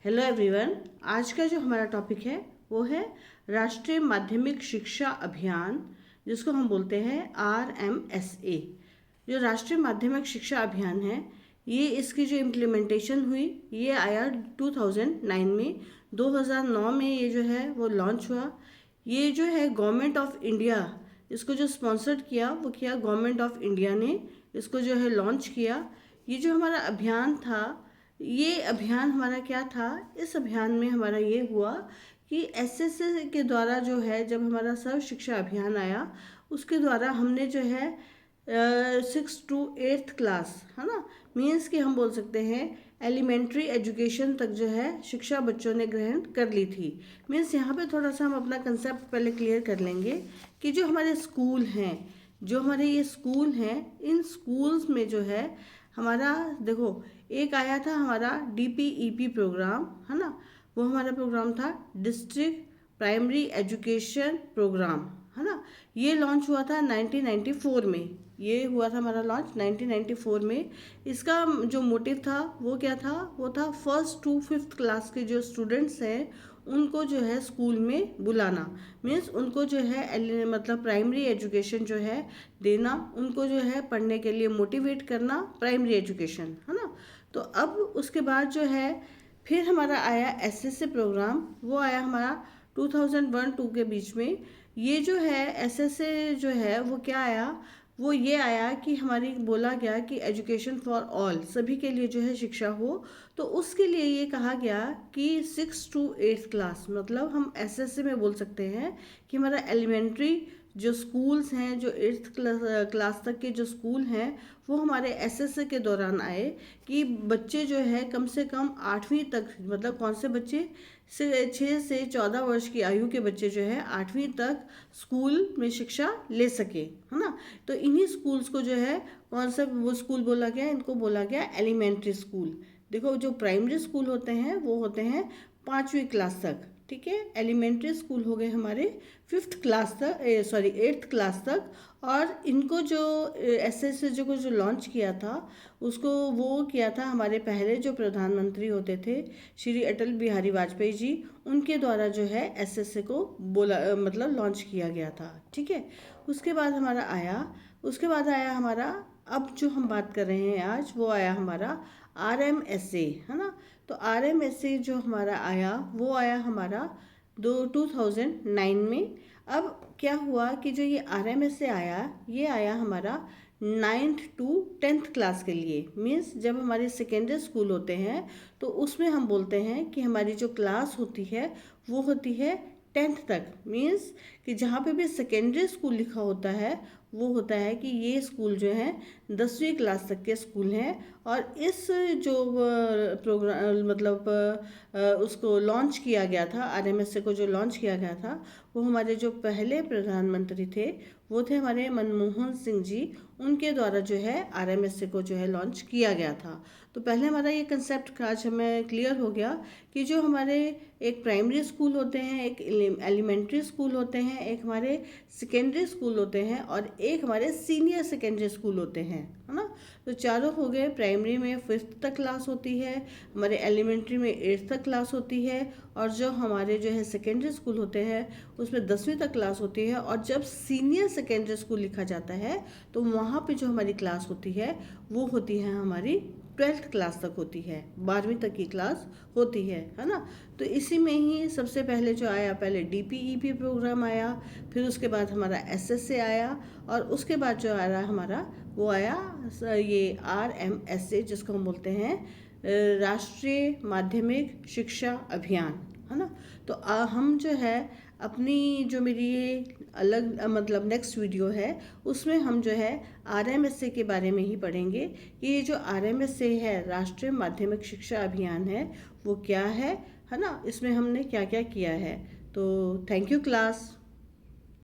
Hello everyone. आज का जो हमारा टॉपिक है वो है राष्ट्रीय माध्यमिक शिक्षा अभियान, जिसको हम बोलते हैं RMSA। जो राष्ट्रीय माध्यमिक शिक्षा अभियान है, ये इसकी जो इम्प्लीमेंटेशन हुई ये आया 2009 में। 2009 में ये जो है वो लॉन्च हुआ। ये जो है गवर्नमेंट ऑफ इंडिया, इसको जो स्पॉन्सर्ड किया वो किया गवर्नमेंट ऑफ इंडिया ने, इसको जो है लॉन्च किया। ये जो हमारा अभियान था, ये अभियान हमारा क्या था, इस अभियान में हमारा ये हुआ कि एसएसए के द्वारा जो है, जब हमारा सर्व शिक्षा अभियान आया उसके द्वारा हमने जो है 6 to 8th क्लास, है ना, मीन्स कि हम बोल सकते हैं एलिमेंट्री एजुकेशन तक जो है शिक्षा बच्चों ने ग्रहण कर ली थी। मीन्स यहाँ पे थोड़ा सा हम अपना कंसेप्ट पहले क्लियर कर लेंगे कि जो हमारे स्कूल हैं, जो हमारे ये स्कूल हैं, इन स्कूल्स में जो है हमारा देखो, एक आया था हमारा DPEP प्रोग्राम, है ना, वो हमारा प्रोग्राम था डिस्ट्रिक्ट प्राइमरी एजुकेशन प्रोग्राम, है ना। ये लॉन्च हुआ था 1994 में, ये हुआ था हमारा लॉन्च 1994 में। इसका जो मोटिव था वो क्या था, वो था 1st to 5th क्लास के जो स्टूडेंट्स हैं उनको जो है स्कूल में बुलाना, मीन्स उनको जो है मतलब प्राइमरी एजुकेशन जो है देना, उनको जो है पढ़ने के लिए मोटिवेट करना, प्राइमरी एजुकेशन, है ना। तो अब उसके बाद जो है फिर हमारा आया एसएसए प्रोग्राम, वो आया हमारा 2001-2 के बीच में। ये जो है एसएसए जो है वो क्या आया, वो ये आया कि हमारी बोला गया कि एजुकेशन फॉर ऑल, सभी के लिए जो है शिक्षा हो। तो उसके लिए ये कहा गया कि 6 to 8th क्लास, मतलब हम एसएसए में बोल सकते हैं कि हमारा एलिमेंट्री जो स्कूल्स हैं, जो 8th क्लास तक के जो स्कूल हैं, वो हमारे एसएसए के दौरान आए कि बच्चे जो है कम से कम 8वीं तक, मतलब कौन से बच्चे, 6 से 14 वर्ष की आयु के बच्चे जो है 8वीं तक स्कूल में शिक्षा ले सके, है ना। तो इन्हीं स्कूल्स को जो है कौन सा वो स्कूल बोला गया, इनको बोला गया एलिमेंट्री स्कूल। देखो, जो प्राइमरी स्कूल होते हैं वो होते हैं 5वीं क्लास तक, ठीक है। एलिमेंट्री स्कूल हो गए हमारे 5th क्लास तक, 8th क्लास तक। और इनको जो एसएसए जो लॉन्च किया था, उसको वो किया था हमारे पहले जो प्रधानमंत्री होते थे श्री अटल बिहारी वाजपेयी जी, उनके द्वारा जो है एसएसए को बोला मतलब लॉन्च किया गया था, ठीक है। उसके बाद आया हमारा अब जो हम बात कर रहे हैं आज, वो आया हमारा RMSA, है ना। तो RMSA जो हमारा आया वो आया हमारा 2009 में। अब क्या हुआ कि जो ये RMSA आया, ये आया हमारा 9th to 10th क्लास के लिए। मीन्स जब हमारे सेकेंडरी स्कूल होते हैं तो उसमें हम बोलते हैं कि हमारी जो क्लास होती है वो होती है 10th तक। मीन्स कि जहाँ पे भी सेकेंडरी स्कूल लिखा होता है वो होता है कि ये स्कूल जो है 10वीं क्लास तक के स्कूल हैं। और इस जो प्रोग्राम मतलब उसको लॉन्च किया गया था, RMSA को जो लॉन्च किया गया था, वो हमारे जो पहले प्रधानमंत्री थे वो थे हमारे मनमोहन सिंह जी, उनके द्वारा जो है RMSA को जो है लॉन्च किया गया था। तो पहले हमारा ये कंसेप्ट आज हमें क्लियर हो गया कि जो हमारे एक प्राइमरी स्कूल होते हैं, एक एलिमेंट्री स्कूल होते हैं, एक हमारे सेकेंडरी स्कूल होते हैं और एक हमारे सीनियर सेकेंडरी स्कूल होते हैं, है ना। तो चारों हो गए। प्राइमरी में 5th तक क्लास होती है, हमारे एलिमेंट्री में 8th तक क्लास होती है, और जो हमारे जो है सेकेंडरी स्कूल होते हैं उसमें 10वीं तक क्लास होती है। और जब सीनियर सेकेंडरी स्कूल लिखा जाता है तो वहाँ पे जो हमारी क्लास होती है वो होती है हमारी 12th क्लास तक होती है, 12वीं तक की क्लास होती है ना। तो इसी में ही सबसे पहले जो आया, पहले DPEP प्रोग्राम आया, फिर उसके बाद हमारा SSA आया, और उसके बाद जो आ रहा हमारा वो आया ये RMSA, जिसको हम बोलते हैं राष्ट्रीय माध्यमिक शिक्षा अभियान, है ना। तो हम जो है अपनी जो मेरी ये अलग मतलब नेक्स्ट वीडियो है उसमें हम जो है RMSA के बारे में ही पढ़ेंगे कि ये जो RMSA है, राष्ट्रीय माध्यमिक शिक्षा अभियान है, वो क्या है ना, इसमें हमने क्या क्या किया है। तो थैंक यू क्लास।